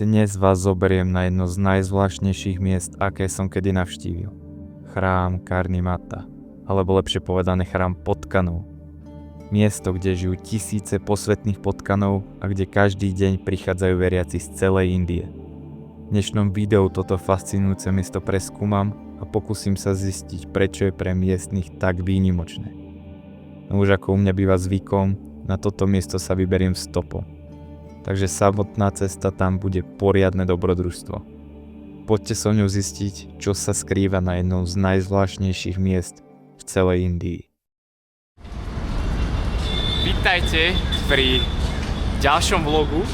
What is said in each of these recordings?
Dnes vás zoberiem na jedno z najzvláštnejších miest, aké som kedy navštívil. Chrám Karni Mata, alebo lepšie povedané chrám potkanov. Miesto, kde žijú tisíce posvätných potkanov a kde každý deň prichádzajú veriaci z celej Indie. V dnešnom videu toto fascinujúce miesto preskúmam a pokúsim sa zistiť, prečo je pre miestnych tak výnimočné. No už ako u mňa býva zvykom, na toto miesto sa vyberiem stopom. Takže samotná cesta tam bude poriadne dobrodružstvo. Poďte so mňou zistiť, čo sa skrýva na jednom z najzvláštnejších miest v celej Indii. Vítajte pri ďalšom vlogu.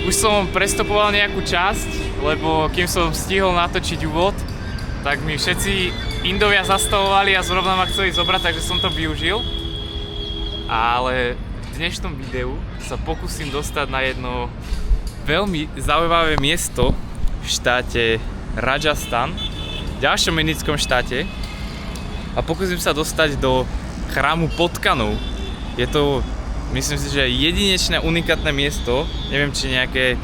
Už som prestopoval nejakú časť, lebo kým som stihol natočiť úvod, tak mi všetci Indovia zastavovali a zrovna ma chceli zobrať, takže som to využil. Ale v dnešnom videu sa pokúsim dostať na jedno veľmi zaujímavé miesto v štáte Rajasthan, v ďalšom indickom štáte, a pokúsim sa dostať do chrámu potkanov. Je to, myslím si, že jedinečné, unikátne miesto. Neviem, či nejaké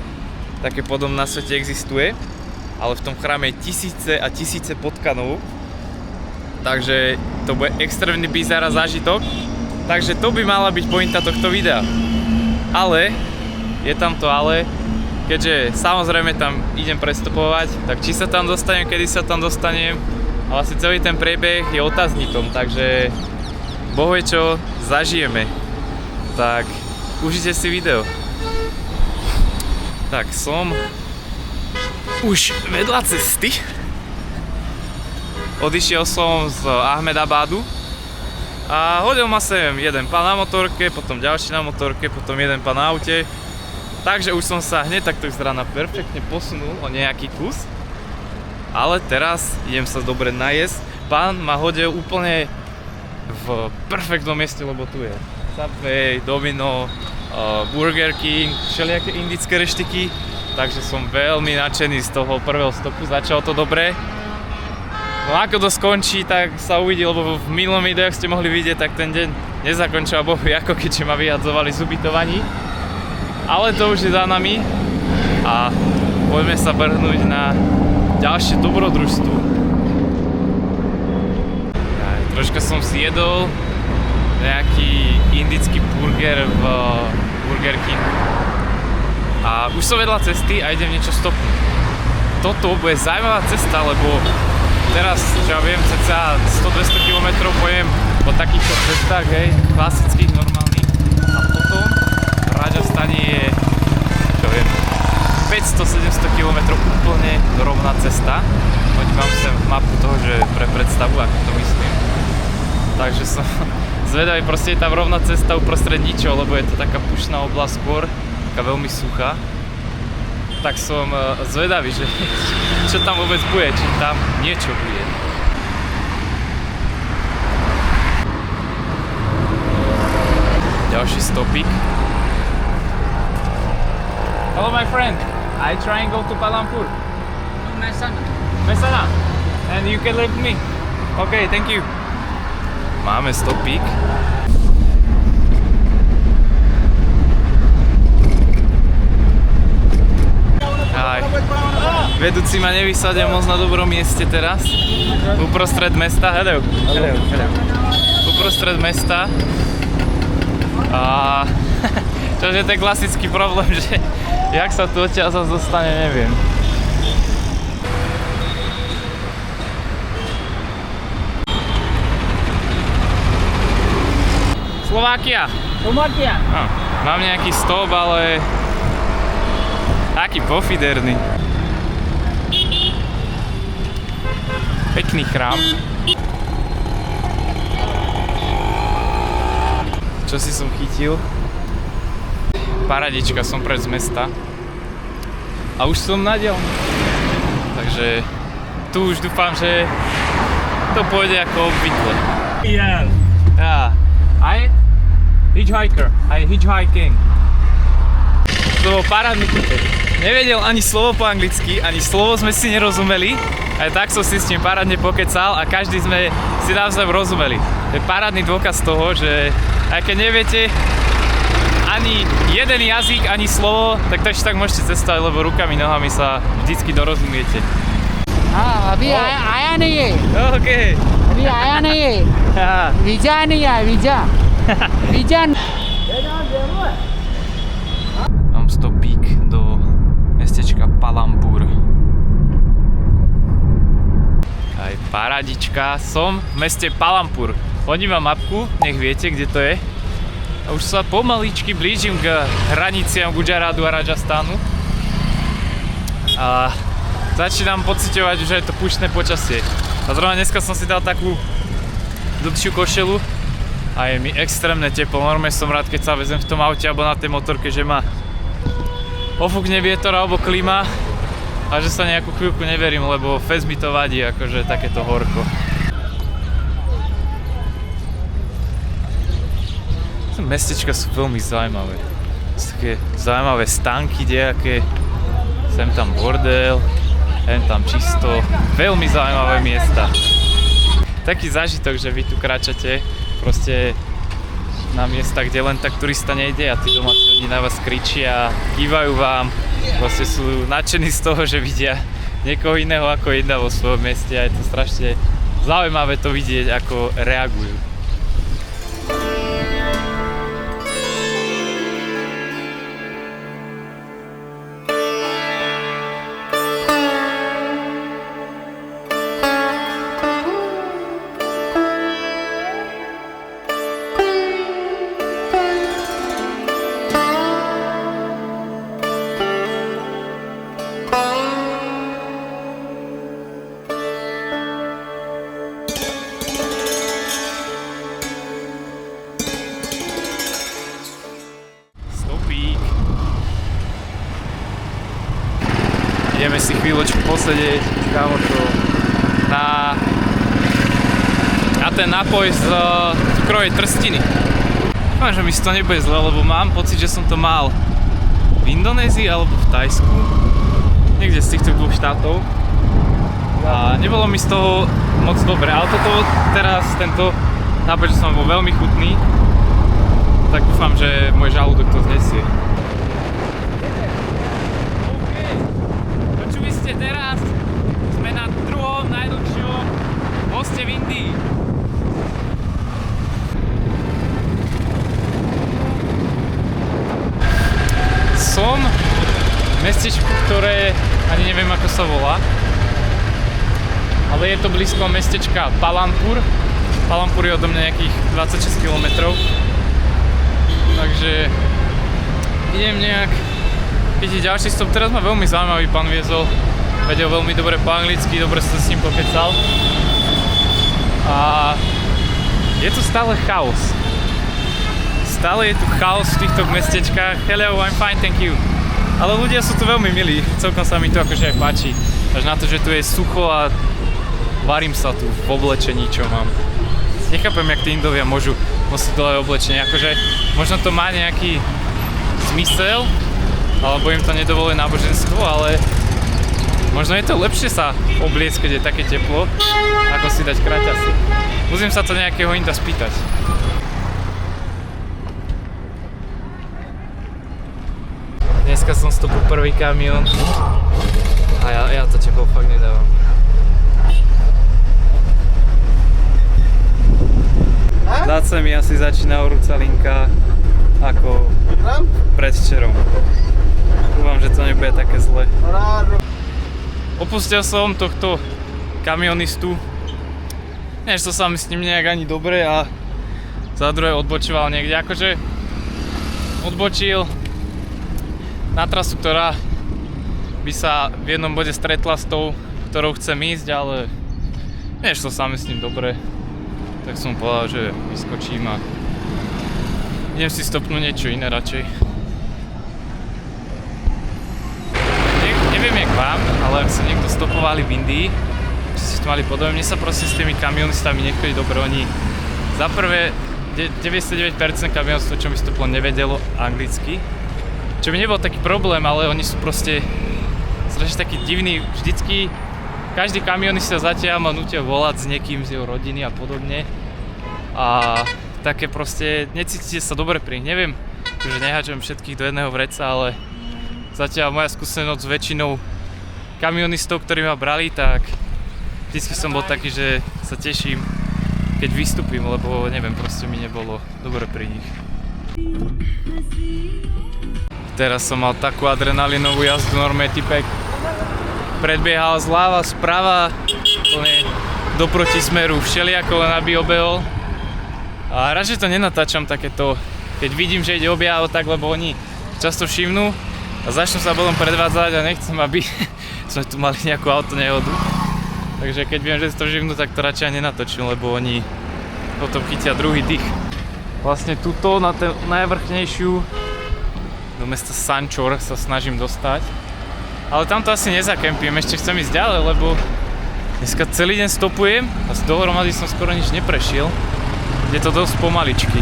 také podobné na svete existuje, ale v tom chráme je tisíce a tisíce potkanov, takže to bude extrémny bizár a zážitok. Takže to by mala byť pointa tohto videa. Ale, je tam to ale, keďže samozrejme tam idem prestupovať, tak či sa tam dostanem, kedy sa tam dostanem, a vlastne celý ten priebeh je otáznikom, takže bohvie čo zažijeme. Tak užite si video. Tak som už vedľa cesty. Odišiel som z Ahmedabadu a hodil ma sem jeden pán na motorke, potom ďalší na motorke, potom jeden pán na aute. Takže už som sa hneď takto z rána perfektne posunul o nejaký kus. Ale teraz idem sa dobre najesť. Pán ma hodil úplne v perfektnom mieste, lebo tu je Subway, Domino, Burger King, všelijaké indické reštiky. Takže som veľmi nadšený z toho prvého stopu, začalo to dobre. No ako to skončí, tak sa uvidí, lebo v minulom videu, ak ste mohli vidieť, tak ten deň nezakončil bohu ako, keďže ma vyhadzovali z ubytovaní. Ale to už je za nami a poďme sa vrhnúť na ďalšie dobrodružstvo. Troška som si jedol nejaký indický burger v Burger Kingu a už som vedľa cesty a idem niečo stopnúť. Toto bude zaujímavá cesta, lebo teraz, čo ja viem, cca 100-200 km pojem po takýchto cestách, hej, klasických, normálnych. A potom v Rajasthane je, čo viem, 500-700 km úplne rovná cesta. Mám sem mapu toho, že pre predstavu, ako to myslím. Takže som zvedavý, proste je tam rovná cesta uprostred ničoho, lebo je to taká pušná oblasť skôr, taká veľmi suchá. Tak som zvedavý, že čo tam vôbec bude, či tam niečo bude. Ďalší stopík. Hello my friend, I try and go to Palampur. Mehsana. Mehsana? And you can lift me? Okay, thank you. Máme stopík. Aj. Vedúci ma nevysadia moc na dobrom mieste teraz. Uprostred mesta. Hello. Uprostred mesta. A čo je ten klasický problém, že jak sa tu odtiaľ zase dostane, neviem. Slovákia. Mám nejaký stop, ale taký pofiderný. Pekný chrám. Čo si som chytil? Paradička, som preč z mesta. A už som na diaľni. Takže tu už dúfam, že to pôjde ako obvykle. Yeah. I hitchhiking. To bol parádny kúpek. Nevedel ani slovo po anglicky, ani slovo sme si nerozumeli. Aj tak som si s tým parádne pokecal a každý sme si navzájom rozumeli. To je parádny dôkaz toho, že aj keď neviete ani jeden jazyk, ani slovo, tak tak môžete cestovať, lebo rukami, nohami sa vždycky dorozumiete. हाँ अभी आया नहीं है OK. अभी आया नहीं है वीजा नहीं आया visa visa Mám stopík do mestečka Palampur. Aj parádička, som v meste Palampur. Hodím vám mapku, nech viete, kde to je. A už sa pomaličky blížim k hraniciam Gujaratu a Rajasthanu. A začínam pociťovať, že je to púštne počasie. A zrovna dneska som si dal takú dlhšiu košelu a je mi extrémne teplo. Normálne som rád, keď sa vezem v tom aute alebo na tej motorke, že ma ofúkne vietor alebo klíma a že sa nejakú chvíľku neverím, lebo fest mi to vadí, akože takéto horko. Mestečka sú veľmi zaujímavé. Sú také zaujímavé stánky dejaké, sem tam bordel, hen tam čisto, veľmi zaujímavé miesta. Taký zážitok, že vy tu kráčate proste na miesta, kde len tak turista nejde a tí domáci ľudí na vás kričia, kývajú vám, proste sú nadšení z toho, že vidia niekoho iného ako jedna vo svojom meste a je to strašne zaujímavé to vidieť, ako reagujú. Ideme si chvíľočku posedieť, kamošo, na ten nápoj z cukrovej trstiny. Dúfam, že mi to nebude zle, lebo mám pocit, že som to mal v Indonézii alebo v Thajsku. Niekde z týchto dvoch štátov. A nebolo mi z toho moc dobre, ale toto teraz, tento nápoj, že som bol veľmi chutný, tak dúfam, že môj žalúdok to znesie. Teraz sme na druhom najdlhšom moste v Indii. Som v mestečku, ktoré ani neviem ako sa volá, ale je to blízko mestečka Palampur. Palampur je odo mňa nejakých 26 km. Takže idem nejak vidieť ďalší stop. Teraz ma veľmi zaujímavý pán viezol. Vedel veľmi dobre po anglicky, dobre som s ním pokecal. A je tu stále chaos. Stále je tu chaos v týchto mestečkách. Hello, I'm fine, thank you. Ale ľudia sú tu veľmi milí, celkom sa mi to akože aj páči. Až na to, že tu je sucho a varím sa tu v oblečení, čo mám. Nechápem, jak tí Indovia môžu nosiť dlhé oblečenie. Akože možno to má nejaký zmysel, alebo im to nedovoluje náboženstvo, ale možno je to lepšie sa obliecť, keď je také teplo, ako si dať kraťasy. Musím sa to nejakého Inda spýtať. Dneska som stopil prvý kamión a ja to teplo fakt nedávam. Dať sa mi asi začína horúca linka ako predvčerom. Dúfam, že to nebude také zle. Opustil som tohto kamionistu. Nie, že to sa mi s ním nejak ani dobre a za druhé odbočoval niekde. Akože odbočil na trasu, ktorá by sa v jednom bode stretla s tou, ktorou chcem ísť, ale nie, že to sa mi s ním dobre. Tak som povedal, že vyskočím a idem si stopnúť niečo iné radšej. Neviem jak vám, ale ak sa niekto stopovali v Indii, či ste to mali podobne, mne sa proste s tými kamionistami nechodí dobre. Oni za prvé 99% kamionistov, čo mi stopilo, nevedelo anglicky. Čo by nebol taký problém, ale oni sú proste strašne taký divný. Vždycky každý kamionista zatiaľ ma nutia volať s niekým z jeho rodiny a podobne. A také proste necítite sa dobre pri nich. Neviem, akože nehádžem všetkých do jedného vreca, ale zatiaľ moja skúsenosť s väčšinou kamionistov, ktorí ma brali, tak vždycky som bol taký, že sa teším, keď vystúpim, lebo neviem, proste mi nebolo dobre pri nich. Teraz som mal takú adrenalinovú jazdu, normálne typek predbiehal zľava, sprava, plne do protismeru, všelijako len aby obehol. A rád, že to nenatáčam takéto, keď vidím, že ide objavo tak, lebo oni často všimnú a začnú sa potom predvádzať a nechcem, aby sme tu mali nejakú autonehodu. Takže keď viem, že si to všimnú, tak to radšej nenatočím, lebo oni potom chytia druhý dých. Vlastne tuto na tú najvrchnejšiu do mesta Sanchor sa snažím dostať. Ale tamto asi nezakempím, ešte chcem ísť ďalej, lebo dneska celý deň stopujem a z dohromady som skoro nič neprešiel. Je to dosť pomaličky.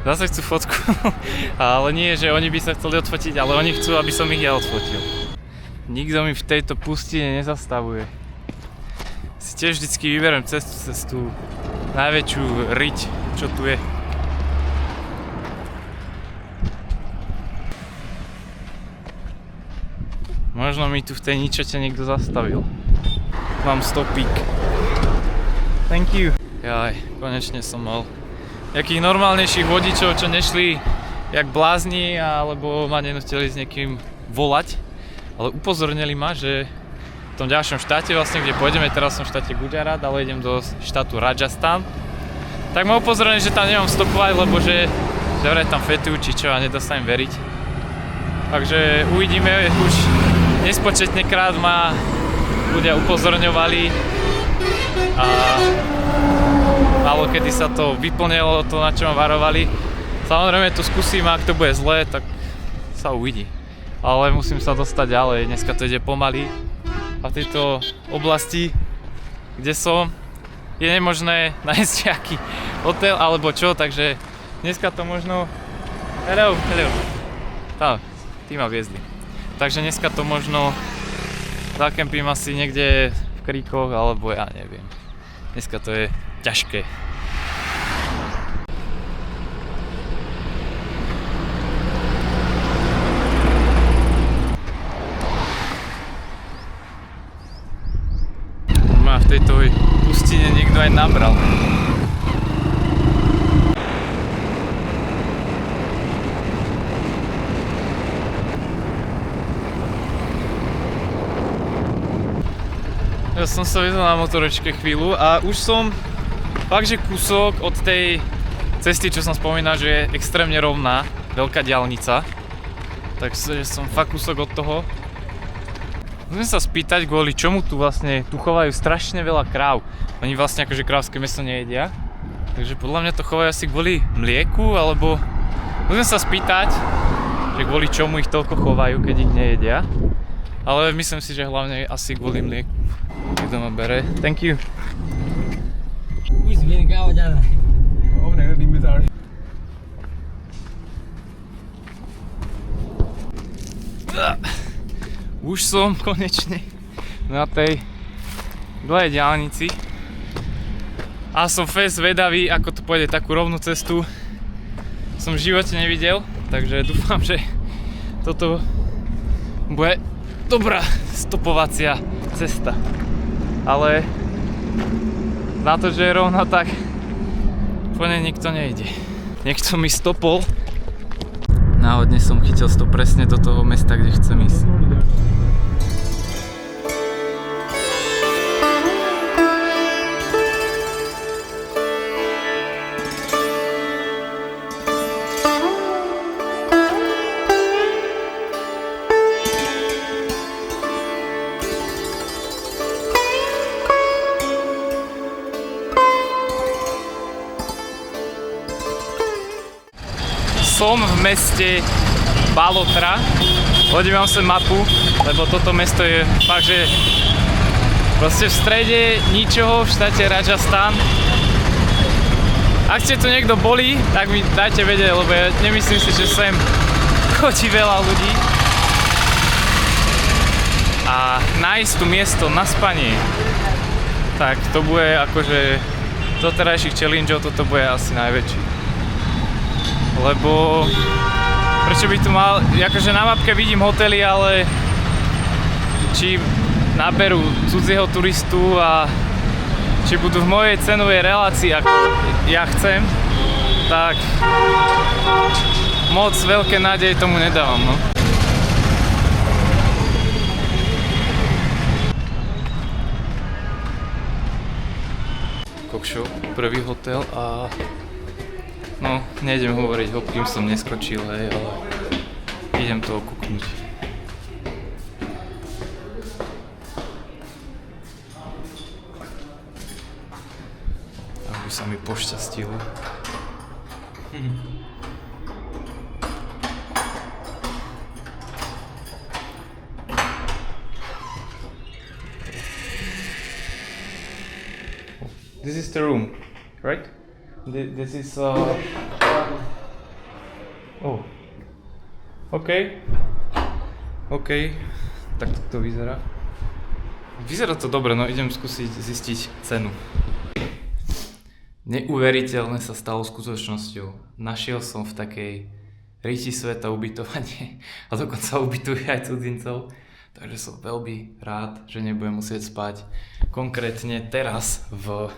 Zase chcú fotku, ale nie, že oni by sa chceli odfotiť, ale oni chcú, aby som ich ja odfotil. Nikto mi v tejto pustine nezastavuje. Si tiež vždycky vyberiem cestu cez tú najväčšiu riť, čo tu je. Možno mi tu v tej ničete niekto zastavil. Mám stopík. Thank you. Jaj, konečne som mal nejakých normálnejších vodičov, čo nešli jak blázni, alebo ma nenutili s niekým volať. Ale upozornili ma, že v tom ďalšom štáte, vlastne kde pôjdeme, teraz som v štáte Gujarat, ale idem do štátu Rajasthan. Tak ma upozornili, že tam nemám stopovať, lebo že vraj tam fetujú či čo a nedá sa im veriť. Takže uvidíme, už nespočetne krát ma ľudia upozorňovali a málo kedy sa to vyplnilo, to na čo ma varovali. Samozrejme to skúsim, ak to bude zlé, tak sa uvidí. Ale musím sa dostať ďalej, dneska to ide pomaly. A v tejto oblasti, kde som, je nemožné nájsť nejaký hotel alebo čo, takže dneska to možno... Hello. Tam, tí ma viezli. Takže dneska to možno zakempím asi niekde v kríkoch, alebo ja neviem. Dneska to je ťažké. Ma v tejto pustine niekto aj nabral. Ja som sa vyzval na motorečke chvíľu a už som fakt, že kúsok od tej cesty, čo som spomínal, že je extrémne rovná, veľká diaľnica. Takže som fakt kúsok od toho. Musím sa spýtať, kvôli čomu tu vlastne chovajú strašne veľa kráv. Oni vlastne akože krávské mäso nejedia. Takže podľa mňa to chovajú asi kvôli mlieku, alebo musím sa spýtať, že kvôli čomu ich toľko chovajú, keď ich nejedia. Ale myslím si, že hlavne asi kvôli mlieku. Niekto ma bere. Thank you. Už som konečne na tej dlhej diaľnici a som fest zvedavý, ako to pôjde, takú rovnú cestu som v živote nevidel, takže dúfam, že toto bude dobrá stopovacia cesta. Ale na to, že je rovná, tak po nej nikto nejde. Niekto mi stopol. Náhodne som chytil stop presne do toho mesta, kde chcem ísť. Som v meste Balotra, hodím sem mapu, lebo toto mesto je fakt, že proste v strede ničoho v štáte Rajasthan. Ak ste tu niekto boli, tak mi dajte vedieť, lebo ja nemyslím si, že sem chodí veľa ľudí. A nájsť tu miesto na spanie tak to bude akože do terajších challengeov toto bude asi najväčší. Lebo prečo by tu mal, akože na mapke vidím hotely, ale či naberú cudzieho turistu a či budú v mojej cenovej relácii, ako ja chcem, tak moc veľké nádeje tomu nedávam, no. Kokšo, prvý hotel a no, nejdem hovoriť ho, kým som neskočil, hej, ale idem to okúknuť. Aby sa mi pošťastilo. This is the room, right? This is oh. OK. Tak to vyzerá. Vyzerá to dobre, no idem skúsiť zistiť cenu. Neuveriteľné sa stalo skutočnosťou. Našiel som v takej ríti sveta ubytovanie a dokonca ubytuje aj cudzincov. Takže som veľmi rád, že nebudem musieť spať konkrétne teraz v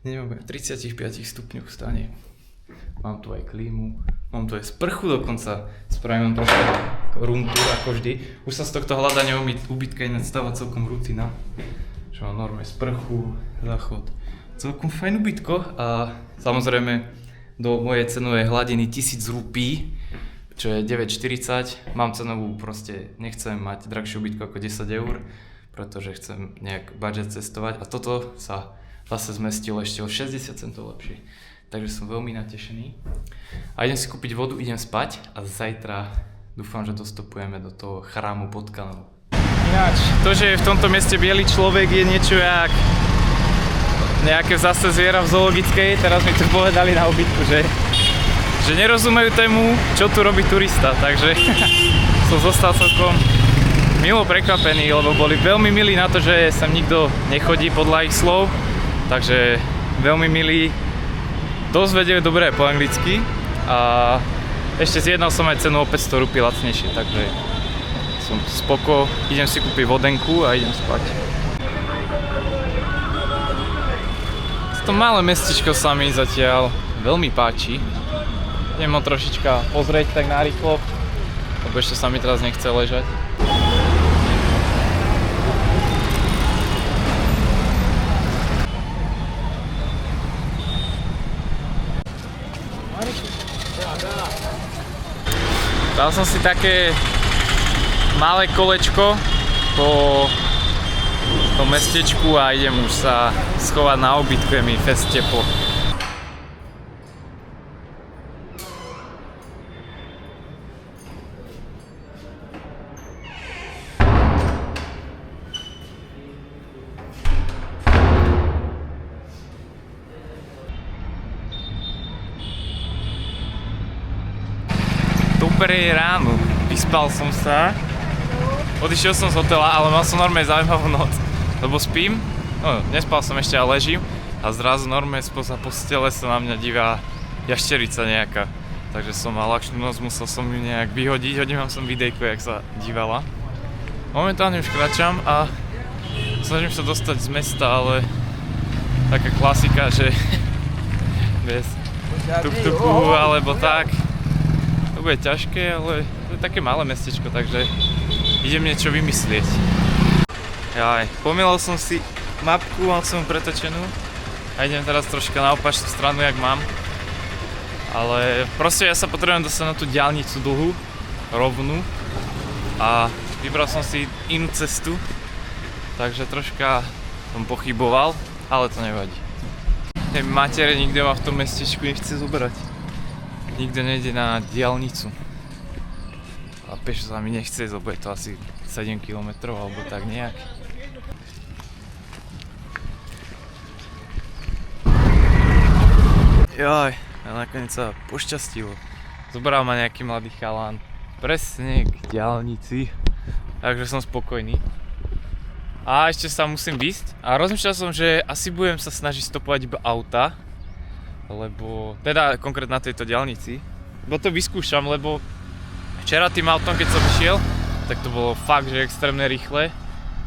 35 stupňoch stane. Mám tu aj klímu, mám tu aj sprchu dokonca. Spravím trošku room tour ako vždy. Už sa z tohto hľadania ubytka ináč stáva celkom rutina. Že mám normálne sprchu, záchod. Celkom fajn ubytko a samozrejme do mojej cenovej hladiny 1000 rupí, čo je 9,40. Mám cenovú, proste nechcem mať drahšie ubytko ako 10 eur, pretože chcem nejak budget cestovať a toto sa zase zmestilo ešte o 60 centov lepšie. Takže som veľmi natešený. A idem si kúpiť vodu, idem spať a zajtra dúfam, že dostupujeme do toho chrámu Potkanov. Ináč, to, že je v tomto meste biely človek je niečo jak nejaké zase zviera v zoologickej, teraz mi tu povedali na ubytku, že nerozumejú tému, čo tu robí turista, takže som zostal celkom milo prekvapený, lebo boli veľmi milí na to, že sem nikto nechodí podľa ich slov, takže veľmi milí, dosť vedia dobre po anglicky a ešte zjednal som aj cenu o 500 rupí lacnejšie, takže som spoko, idem si kúpiť vodenku a idem spať. To malé mestečko sa mi zatiaľ veľmi páči. Idem ho trošička pozrieť tak narýchlo, lebo ešte sa mi teraz nechce ležať. Dal som si také malé kolečko po tom mestečku a idem už sa schovať na ubytku, je mi fest teplo. Dobré ráno, vyspal som sa. Odišiel som z hotela, ale mal som normálne zaujímavú noc, lebo spím, no nespal som ešte, ale ležím a zrazu normálne spoza postele sa na mňa divá jašterica nejaká. Takže som mal akčnú noc, musel som ju nejak vyhodiť, hodil som videjko, jak sa dívala. Momentálne už kráčam a snažím sa dostať z mesta, ale taká klasika, že bez tuk-tuku alebo tak. To bude ťažké, ale to je také malé mestečko, takže idem niečo vymyslieť. Jaj, pomýlil som si mapku, mal som ju pretočenú a idem teraz troška na opačnú stranu, jak mám. Ale proste ja sa potrebujem dostať na tú diaľnicu dlhú, rovnú a vybral som si inú cestu, takže troška som pochyboval, ale to nevadí. Matere, nikto ma v tom mestečku nechce zobrať. Nikto nejde na diaľnicu. A pešo sa mi nechce, lebo je to asi 7 km alebo tak nejak. Jaj, a nakoniec sa pošťastilo. Zobral ma nejaký mladý chalán presne k diaľnici, takže som spokojný. A ešte sa musím výsť. A rozmýšľal som, že asi budem sa snažiť stopovať iba auta. Lebo, teda konkrétne na tejto diaľnici. Lebo to vyskúšam, lebo včera tým autom, keď som išiel, tak to bolo fakt, že extrémne rýchle.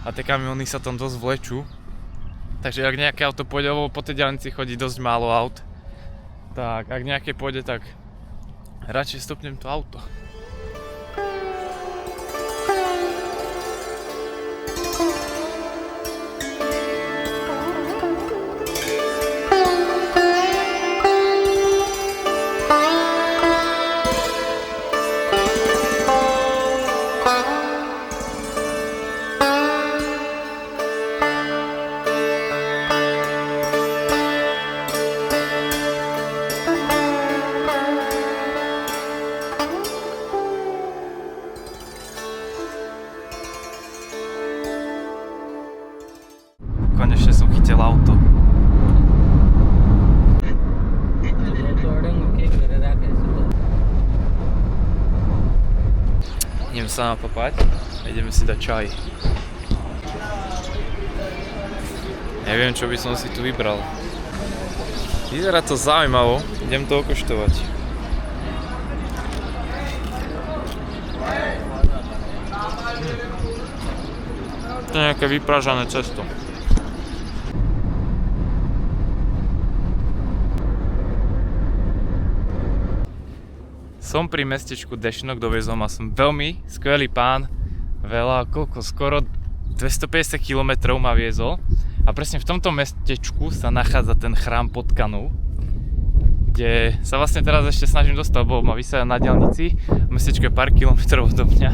A tie kamiony sa tam dosť vlečú. Takže ak nejaké auto pôjde, lebo po tej diaľnici chodí dosť málo aut. Tak ak nejaké pôjde, tak radšej stopnem to auto. Konečne som chytil auto. Ideme sa napapať a ideme si dať čaj. Neviem, čo by som si tu vybral. Vyzerá to zaujímavo, idem to okoštovať. To je nejaké vypražané cesto. Som pri mestečku Dešnok, dovezol ma som veľmi skvelý pán, skoro 250 km ma viezol a presne v tomto mestečku sa nachádza ten chrám Potkanov, kde sa vlastne teraz ešte snažím dostať, lebo ma vysadil na diaľnici, mestečko je pár kilometrov odo mňa,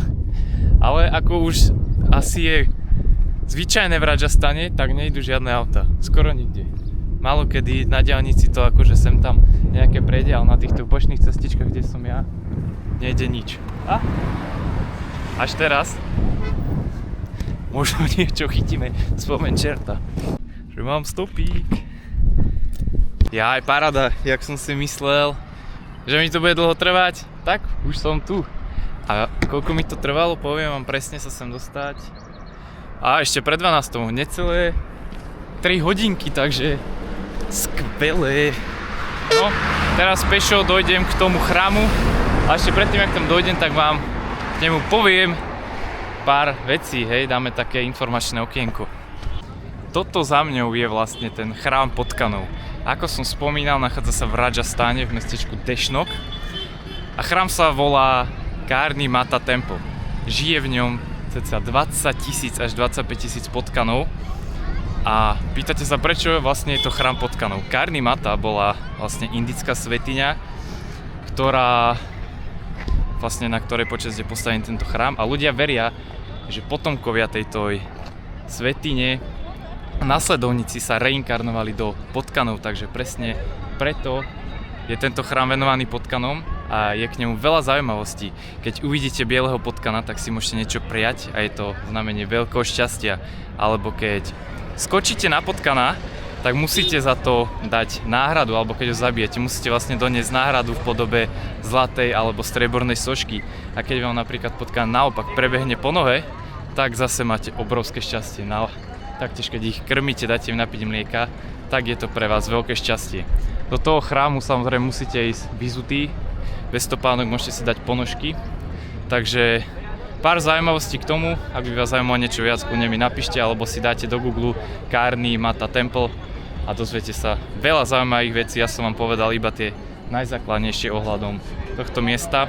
ale ako už asi je zvyčajné v Rajasthane, tak nejdu žiadne auta, skoro nikde. Málo kedy na diaľnici to akože sem tam nejaké prejde, ale na týchto bočných cestičkách, kde som ja, nejde nič. A až teraz možno niečo chytíme spomen čerta. Že mám stopík. Ja aj paráda, jak som si myslel, že mi to bude dlho trvať, tak už som tu. A koľko mi to trvalo, poviem vám presne sa sem dostať. A ešte pred 12, necelé 3 hodinky, takže skvelé. No, teraz pešo dojdem k tomu chrámu a ešte predtým, ak tam dojdem, tak vám k nemu poviem pár vecí, hej, dáme také informačné okienko. Toto za mňou je vlastne ten chrám Potkanov. Ako som spomínal, nachádza sa v Rajasthane v mestečku Dešnok a chrám sa volá Karni Mata Temple. Žije v ňom cca 20 000 až 25 000 potkanov. A pýtate sa, prečo vlastne je to chrám Potkanov. Karni Mata bola vlastne indická svätyňa, na ktorej počesť je postavený tento chrám. A ľudia veria, že potomkovia tejto svätyne, nasledovníci sa reinkarnovali do Potkanov, takže presne preto je tento chrám venovaný Potkanom a je k nemu veľa zaujímavostí. Keď uvidíte bieleho potkana, tak si môžete niečo prijať a je to znamenie veľkého šťastia. Alebo keď skočíte na potkana, tak musíte za to dať náhradu, alebo keď ho zabijete, musíte vlastne doniesť náhradu v podobe zlatej alebo striebornej sošky. A keď vám napríklad potkan naopak prebehne po nohe, tak zase máte obrovské šťastie. Taktiež keď ich krmíte, dáte im napiť mlieka, tak je to pre vás veľké šťastie. Do toho chrámu samozrejme musíte ísť vyzutí, bez topánok môžete si dať ponožky. Takže pár zaujímavostí k tomu, ak by vás zaujímalo niečo viac, kľudne mi napíšte, alebo si dáte do Google Karni Mata Temple a dozviete sa veľa zaujímavých vecí. Ja som vám povedal iba tie najzákladnejšie ohľadom tohto miesta,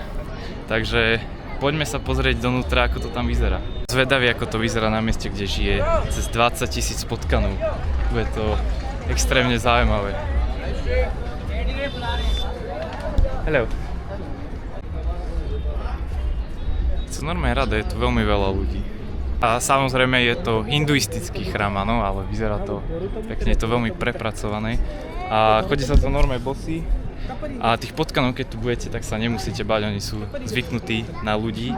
takže poďme sa pozrieť donútra, ako to tam vyzerá. Zvedavý, ako to vyzerá na mieste, kde žije cez 20 000 potkanov. Bude to extrémne zaujímavé. Hello. Som normálne rada, je tu veľmi veľa ľudí. A samozrejme je to hinduistický chrám, áno, ale vyzerá to pekne, je to veľmi prepracované. A chodí sa to normálne bosí. A tých potkanov, keď tu budete, tak sa nemusíte báť, oni sú zvyknutí na ľudí,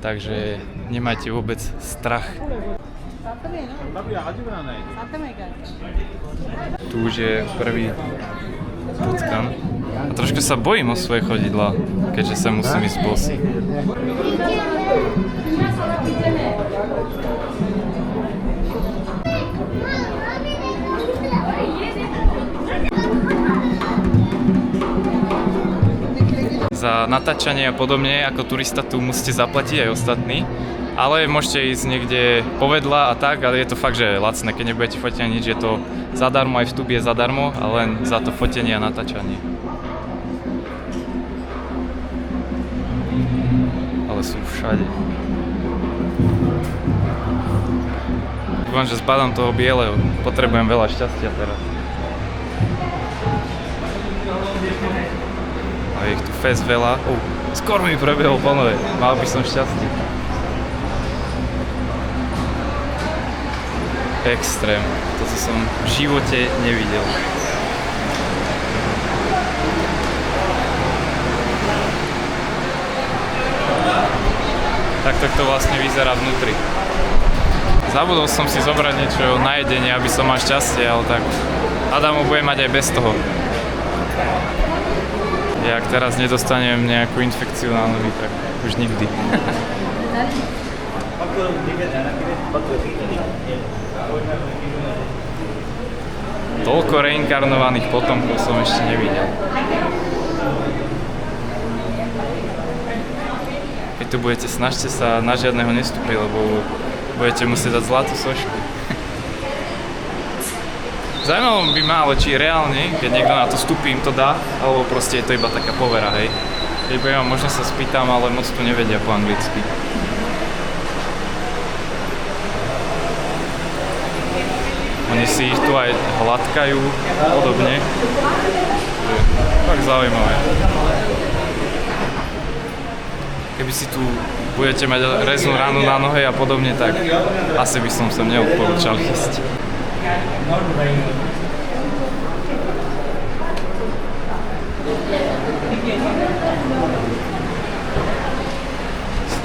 takže nemajte vôbec strach. Tu už je prvý potkan. A trošku sa bojím o svoje chodidlá, keďže sa musím ísť bosí. za natáčanie a podobne, ako turista tu musíte zaplatiť aj ostatní. Ale môžete ísť niekde povedla a tak, ale je to fakt, že lacné, keď nebudete fotiť ani nič, je to zadarmo, aj vstup je zadarmo, a len za to fotenie a natáčanie. Ale sú všade. Dúfam, že zbadám toho bieleho, potrebujem veľa šťastia teraz. A ich tu fest veľa. Skoro mi prebehol po nové, mal by som šťastie. Extrém. Toto som v živote nevidel. Takto to vlastne vyzerá vnútri. Zabudol som si zobrať niečo na jedenie, aby som mal šťastie, ale tak Adamu bude mať aj bez toho. Ja ak teraz nedostanem nejakú infekciu na nohy, tak už nikdy. Toľko reinkarnovaných potomkov som ešte nevidel. Keď tu budete, snažte sa na žiadneho nestúpiť, lebo budete musieť dať zlatú sošku. Zaujímavé by ma, ale či reálne, keď niekto na to vstúpi, im to dá, alebo proste je to iba taká povera, hej. Keď budem vám, možno sa spýtam, ale moc to nevedia po anglicky. Oni si ich tu aj hladkajú podobne. Tak zaujímavé. Keby si tu budete mať reznú ránu na nohe a podobne, tak asi by som sem neodporúčal ísť.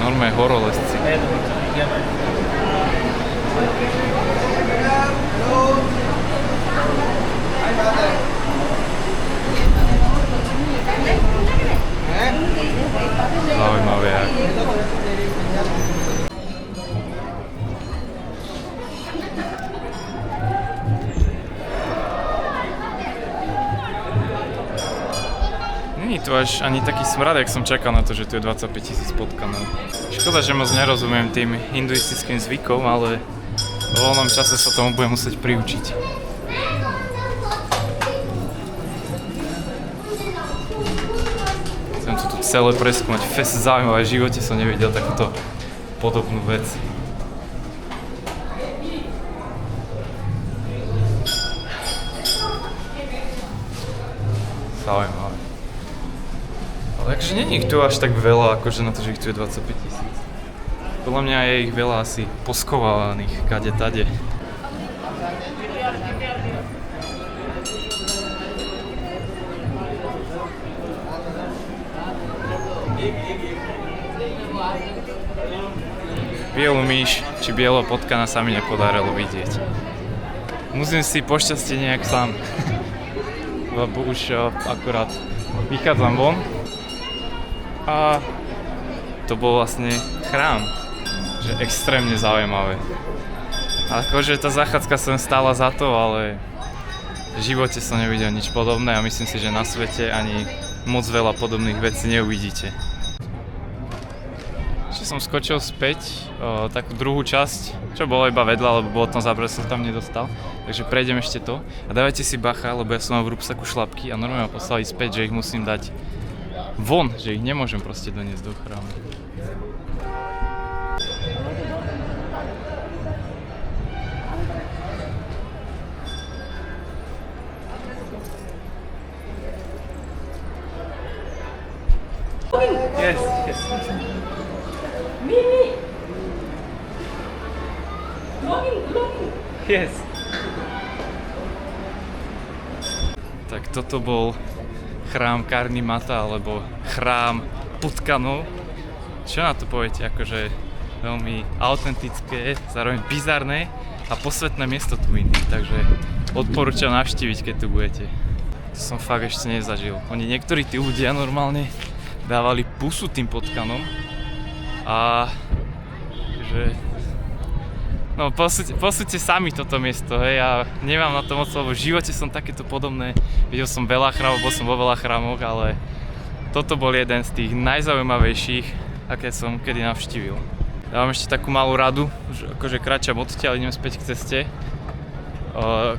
Normálne horolezci. Zaujímavé. Není tu až ani taký smrad, jak som čakal na to, že tu je 25 000 potkanov. Škoda, že moc nerozumiem tým hinduistickým zvykom, ale v voľnom čase sa tomu budem musieť priučiť. Chcem to tu celé preskúmať, fest zaujímavé, v živote som nevidel takúto podobnú vec. Zaujímavé. Ale takže nie je ich tu až tak veľa, akože na to, že ich tu je 25 000. Podľa mňa je ich veľa asi poskovávaných kade tade. Bielu myš či bieleho potkana sa mi nepodarilo vidieť. Musím si pošťastie nejak sám. Lebo už akurát vychádzam von. A to bol vlastne chrám. Že extrémne zaujímavé. Akože tá zachádzka som stála za to, ale v živote som nevidel nič podobné a myslím si, že na svete ani moc veľa podobných vecí neuvidíte. Ešte som skočil späť takú druhú časť, čo bolo iba vedľa, lebo bolo tam zabrať, som tam nedostal. Takže prejdem ešte to a dávajte si bacha, lebo ja som mal v rúbsaku šlapky a normálne ma poslali späť, že ich musím dať von, že ich nemôžem proste doniesť do chrámu. Yes, yes. Mimi! Vlogging! Yes. Tak toto bol chrám Karni Mata, alebo chrám potkanov. Čo na to poviete? Akože veľmi autentické, zároveň bizarné a posvetné miesto tu iný. Takže odporúčam navštíviť, keď tu budete. To som fakt ešte nezažil. Oni niektorí tí ľudia normálne dávali pusu tým potkanom a že no posúďte sami toto miesto, hej, ja nemám na to moc, lebo v živote som takéto podobné, videl som veľa chrámov, bol som vo veľa chrámoch, ale toto bol jeden z tých najzaujímavejších, aké som kedy navštívil. Dávam ešte takú malú radu, že akože kráčam odtiaľ, idem späť k ceste.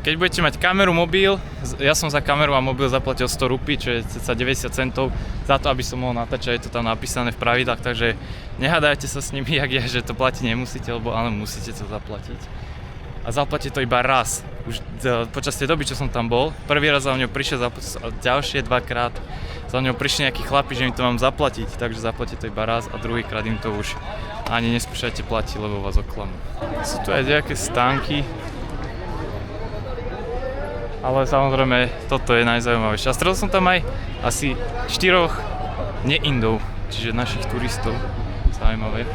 Keď budete mať kameru, mobil, ja som za kameru a mobil zaplatil 100 rupí, čo je cca 90 centov za to, aby som mohol natáčať, je to tam napísané v pravidlách, takže nehádajte sa s nimi, jak je, že to platiť nemusíte, lebo ale musíte to zaplatiť. A zaplatíte to iba raz, už počas tej doby, čo som tam bol. Prvý raz za mňou prišiel, ďalšie dvakrát za mňou prišli nejakí chlapi, že mi to mám zaplatiť, takže zaplatíte to iba raz a druhýkrát im to už ani neskúšajte platiť, lebo vás oklamú. Sú tu aj nejaké stánky, ale samozrejme toto je najzaujímavejšie. A stretol som tam aj asi 4 neindov, čiže našich turistov. Zaujímavé.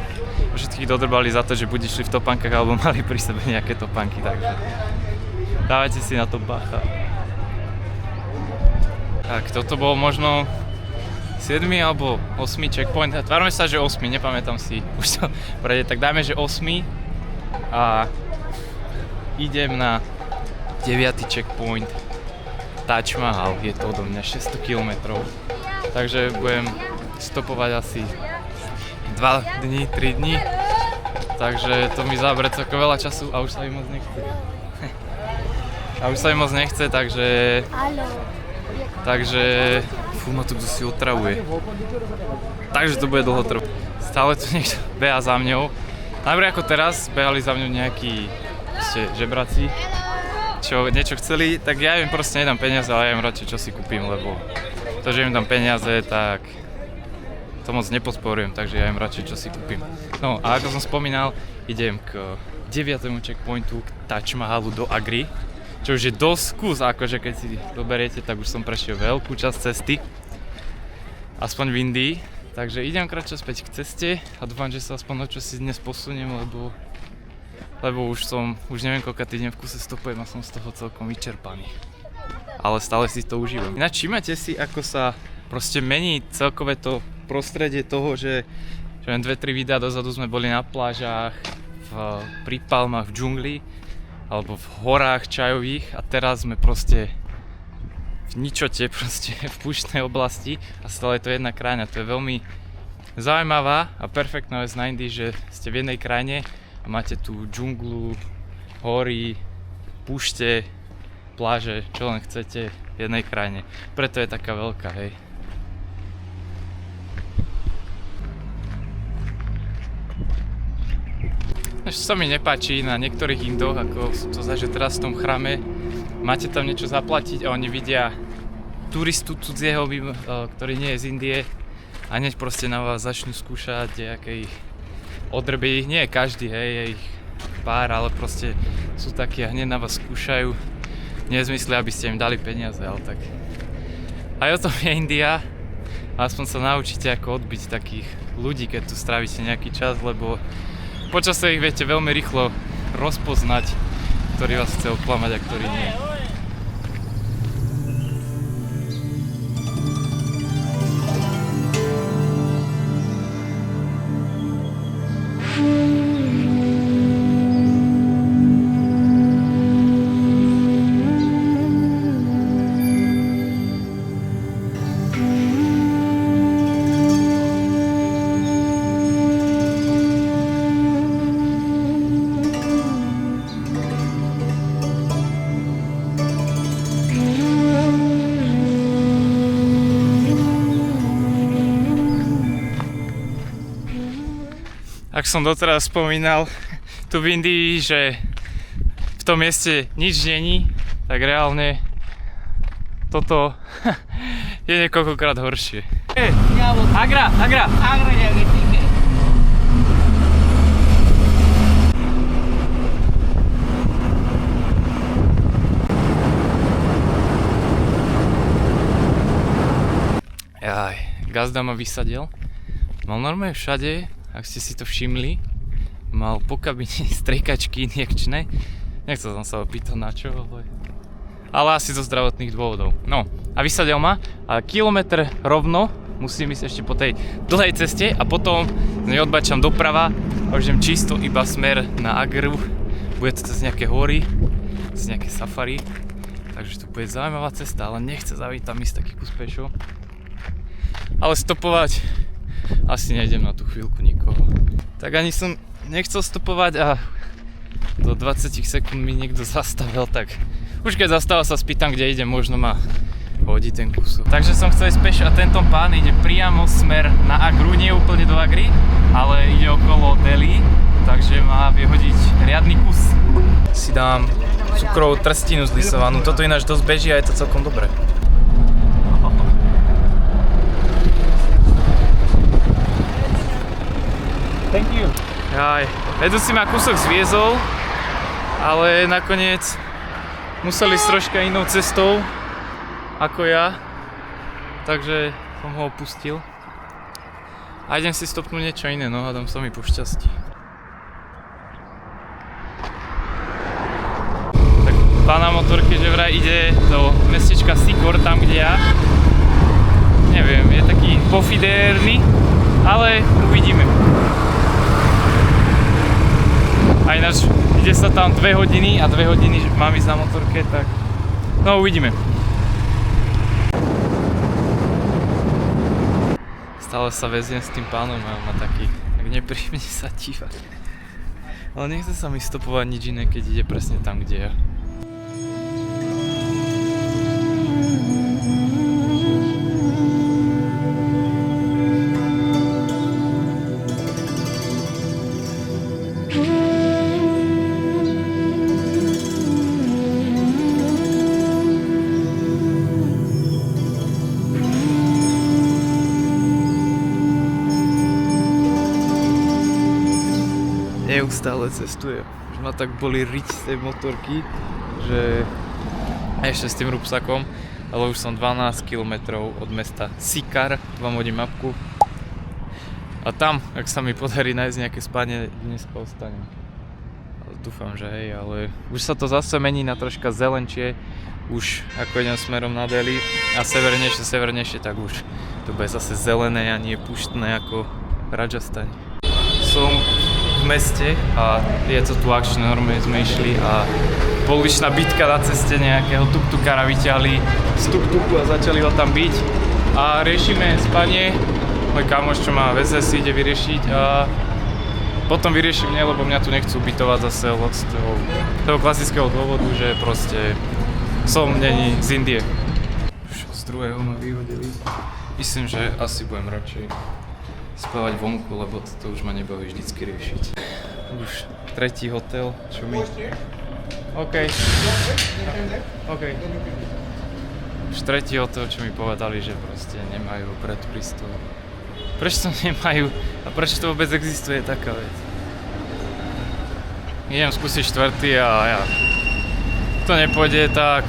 Všetkých dodrbali za to, že buď išli v topánkach alebo mali pri sebe nejaké topánky, takže dávajte si na to bacha. Tak, toto bol možno 7. alebo 8. checkpoint. Tvárme sa, že 8, nepamätám si už to prejde, tak dajme, že 8. A idem na 9. checkpoint Taj Mahal, je to odo mňa 600 km. Takže budem stopovať asi 2 dní, 3 dní. Takže to mi zabere celko veľa času a už sa mi moc nechce. Takže fú, ma tu kto si otravuje. Takže to bude dlho trvať. Stále tu niekto beha za mňou. Najprv ako teraz, behali za mňou nejakí žebraci, čo niečo chceli, tak ja im proste nedám peniaze, ale ja im radšej čo si kúpim, lebo to, že im dám peniaze, tak to moc nepodporujem, takže ja im radšej čo si kúpim. No a ako som spomínal, idem k 9. checkpointu, k Taj Mahalu do Agry, čo už je dosť kus, akože keď si doberiete, tak už som prešiel veľkú časť cesty, aspoň v Indii, takže idem kratšie späť k ceste a dúfam, že sa aspoň čo si dnes posuniem, lebo už neviem koľko týždeň v kuse stopujem a som z toho celkom vyčerpaný. Ale stále si to užívam. Ináč všimnete si, ako sa proste mení celkové to prostredie toho, že 2-3 videa dozadu sme boli na plážach, pri palmách, v džungli, alebo v horách čajových a teraz sme proste v ničote, proste v púštnej oblasti a stále je to jedna krajina. To je veľmi zaujímavá a perfektná vec na Indii, že ste v jednej krajine a máte tu džunglu, hory, púšte, pláže, čo len chcete v jednej krajine. Preto je taká veľká, hej. Ešte sa mi nepáči na niektorých Indoch, ako som to zažil teraz v tom chrame. Máte tam niečo zaplatiť a oni vidia turistu cudzieho, ktorý nie je z Indie a hneď proste na vás začnú skúšať nejaké ich odrby. Nie každý, hej, je ich pár, ale proste sú takí a hneď na vás skúšajú. Nie v zmysle, aby ste im dali peniaze, ale tak. Aj o tom je India. Aspoň sa naučíte, ako odbiť takých ľudí, keď tu strávite nejaký čas, lebo počasie ich viete veľmi rýchlo rozpoznať, ktorý vás chce oklamať a ktorý nie. Ak som doteraz spomínal tu v Indii, že v tom mieste nič není, tak reálne toto je niekoľkokrát horšie. Agra जाके ठीक है Jaj, gazda ma vysadil. Mal normálne všade, ak ste si to všimli, mal po kabine striekačky injekčné. Nechcel som sa opýtať na čo, ale asi zo zdravotných dôvodov. No a vysadil ma a kilometr rovno musím ísť ešte po tej dlhej ceste a potom neodbačam doprava a už idem čisto iba smer na Agru. Bude to cez nejaké hory, cez nejaké safari, takže to bude zaujímavá cesta, ale nechce zavíť tam ísť taký kus pešo. Ale stopovať asi nejdem na tú chvíľku nikoho. Tak ani som nechcel stopovať a do 20 sekúnd mi niekto zastavil, tak už keď zastáva sa spýtam, kde ide, možno ma hodí ten kúsok. Takže som chcel ísť peš a tento pán ide priamo smer na Agru, nie úplne do Agry, ale ide okolo Delhi, takže má vyhodiť riadny kus. Si dám cukrovú trstinu zlisovanú, toto ináč dosť beží a je to celkom dobré. Thank you. Aj, vedúci ma kúsok zviezol, ale nakoniec museli ísť troška inou cestou ako ja, takže som ho opustil. A idem si stopnúť niečo iné, no hádam sa mi po šťastí. Tak pán na motorke, že vraj ide do mestečka Sikor, tam kde ja. Neviem, je taký pofidérny, ale uvidíme. A ináč ide sa tam 2 hodiny a 2 hodiny mám ísť na motorke, tak no uvidíme. Stále sa veziem s tým pánom a on má taký, tak nepríjemne sa díva. Ale nechce sa mi stopovať nič iné, keď ide presne tam, kde ja. Neustále cestuje. Už ma tak boli riť z tej motorky, že ešte s tým rúbsakom, ale už som 12 km od mesta Sikar, vám hodím mapku. A tam, ak sa mi podarí nájsť nejaké spanie, dneska ostanem. Dúfam, že hej, ale už sa to zase mení na troška zelenčie, už ako idem smerom na Delhi a severnejšie, tak už to bude zase zelené a nie puštné ako Rajasthane. Som v meste a je to tu akčné, normálne sme išli a pouličná bitka na ceste, nejakého tuk-tukara vyťahli z tuk-tuku a začali ho tam byť a riešime spanie. Môj kamoš, čo má väze, si ide vyriešiť a potom vyriešim mne, lebo mňa tu nechcú ubytovať zase z toho klasického dôvodu, že proste som není z Indie. Už z druhého ma vyhodili. Myslím, že asi budem radšej spávať vonku, lebo to už ma nebaví vždycky riešiť. Už tretí hotel, čo mi... OK. Už tretí hotel, čo mi povedali, že proste nemajú predprístup. Prečo to nemajú a prečo to vôbec existuje taká vec? Idem skúsiť štvrtý a ja... To nepôjde, tak...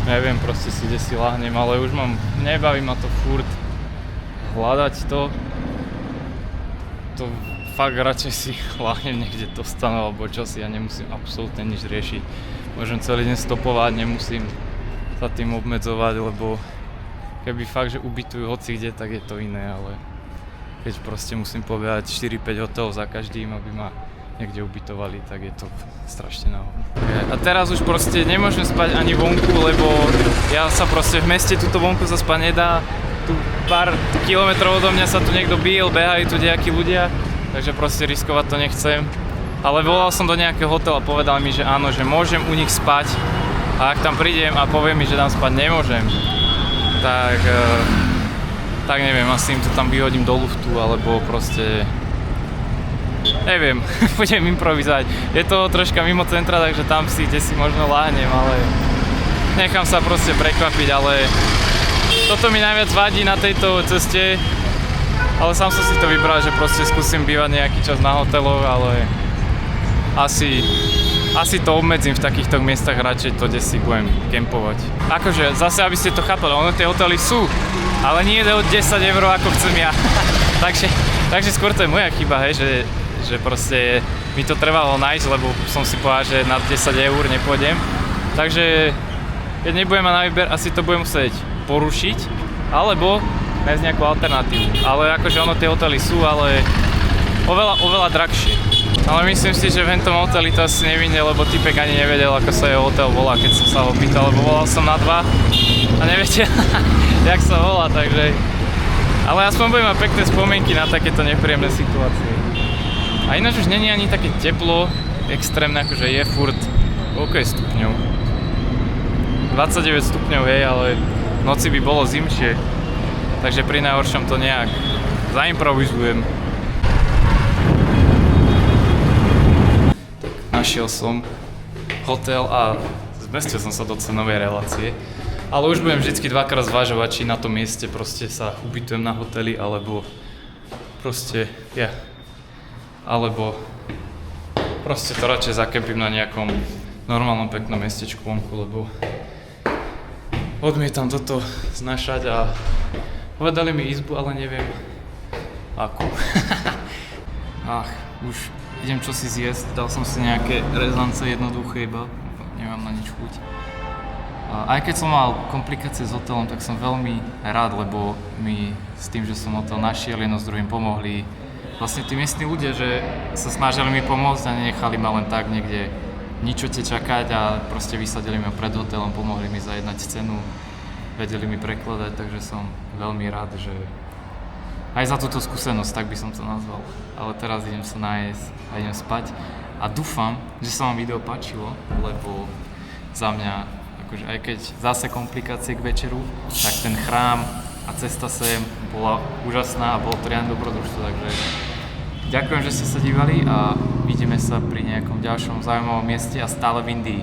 Neviem, proste si kde si lahnem, ale už mám... Nebaví ma to furt hľadať to fakt radšej si lahnem niekde do stanu alebo čo si, ja nemusím absolútne nič riešiť. Môžem celý deň stopovať, nemusím sa tým obmedzovať, lebo keby fakt, že ubytujú hoci kde, tak je to iné, ale keď proste musím povedať 4-5 hotelov za každým, aby ma niekde ubytovali, tak je to strašne náhodné. A teraz už proste nemôžem spať ani vonku, lebo ja sa proste v meste túto vonku sa spať nedá. Tu pár kilometrov odo mňa sa tu niekto bijel, behajú tu nejakí ľudia, takže proste riskovať to nechcem. Ale volal som do nejakého hotela a povedal mi, že áno, že môžem u nich spať a ak tam prídem a povie mi, že tam spať nemôžem, tak neviem, asi im to tam vyhodím do luftu, alebo proste neviem, budem improvizovať. Je to troška mimo centra, takže tam si, kde si možno láhnem, ale nechám sa proste prekvapiť, ale toto mi najviac vadí na tejto ceste, ale sám som si to vybral, že proste skúsim bývať nejaký čas na hoteloch, ale asi to obmedzím v takýchto miestach, radšej to, kde si budem kempovať. Akože, zase aby ste to chápali, ono tie hotely sú, ale nie je od 10 € ako chcem ja. takže skôr to je moja chyba, hej, že proste mi to trvalo nájsť, lebo som si povedal, že nad 10 € nepôjdem. Takže keď nebudem mať na výber, asi to budem musieť porušiť, alebo nájsť nejakú alternatívu. Ale akože ono tie hotely sú, ale oveľa drahšie. Ale myslím si, že v hentom hoteli to asi nevinne, lebo typek ani nevedel, ako sa jeho hotel volá, keď som sa ho pýtal, lebo volal som na 2 a nevedel, jak sa volá, takže Ale aspoň budem mať pekné spomienky na takéto nepríjemné situácie. A ináč už není ani také teplo, extrémne, akože je furt koľko je stupňov. 29 stupňov je, ale v noci by bolo zimšie. Takže pri najhoršom to nejak zaimprovizujem. Našiel som hotel a zmestil som sa do cenovej relácie. Ale už budem vždycky dvakrát zvažovať, či na tom mieste proste sa ubytujem na hoteli, alebo proste, alebo proste to radšej zakempím na nejakom normálnom peknom miestečku vonku, lebo odmietam toto znašať a povedali mi izbu, ale neviem akú. Už idem čosi zjesť, dal som si nejaké rezance jednoduché iba, nemám na nič chuť. Aj keď som mal komplikácie s hotelom, tak som veľmi rád, lebo mi s tým, že som hotel našiel, jedno s druhým pomohli. Vlastne tí miestni ľudia, že sa snažili mi pomôcť a nenechali ma len tak niekde ničote čakať a proste vysadili ma pred hotelom, pomohli mi zajednať cenu, vedeli mi prekladať, takže som veľmi rád, že aj za túto skúsenosť, tak by som to nazval. Ale teraz idem sa nájsť a idem spať a dúfam, že sa vám video páčilo, lebo za mňa akože aj keď zase komplikácie k večeru, tak ten chrám a cesta sem bola úžasná a bolo to riadne dobrodružstvo, takže ďakujem, že ste sa dívali a vidíme sa pri nejakom ďalšom zaujímavom mieste a stále v Indii.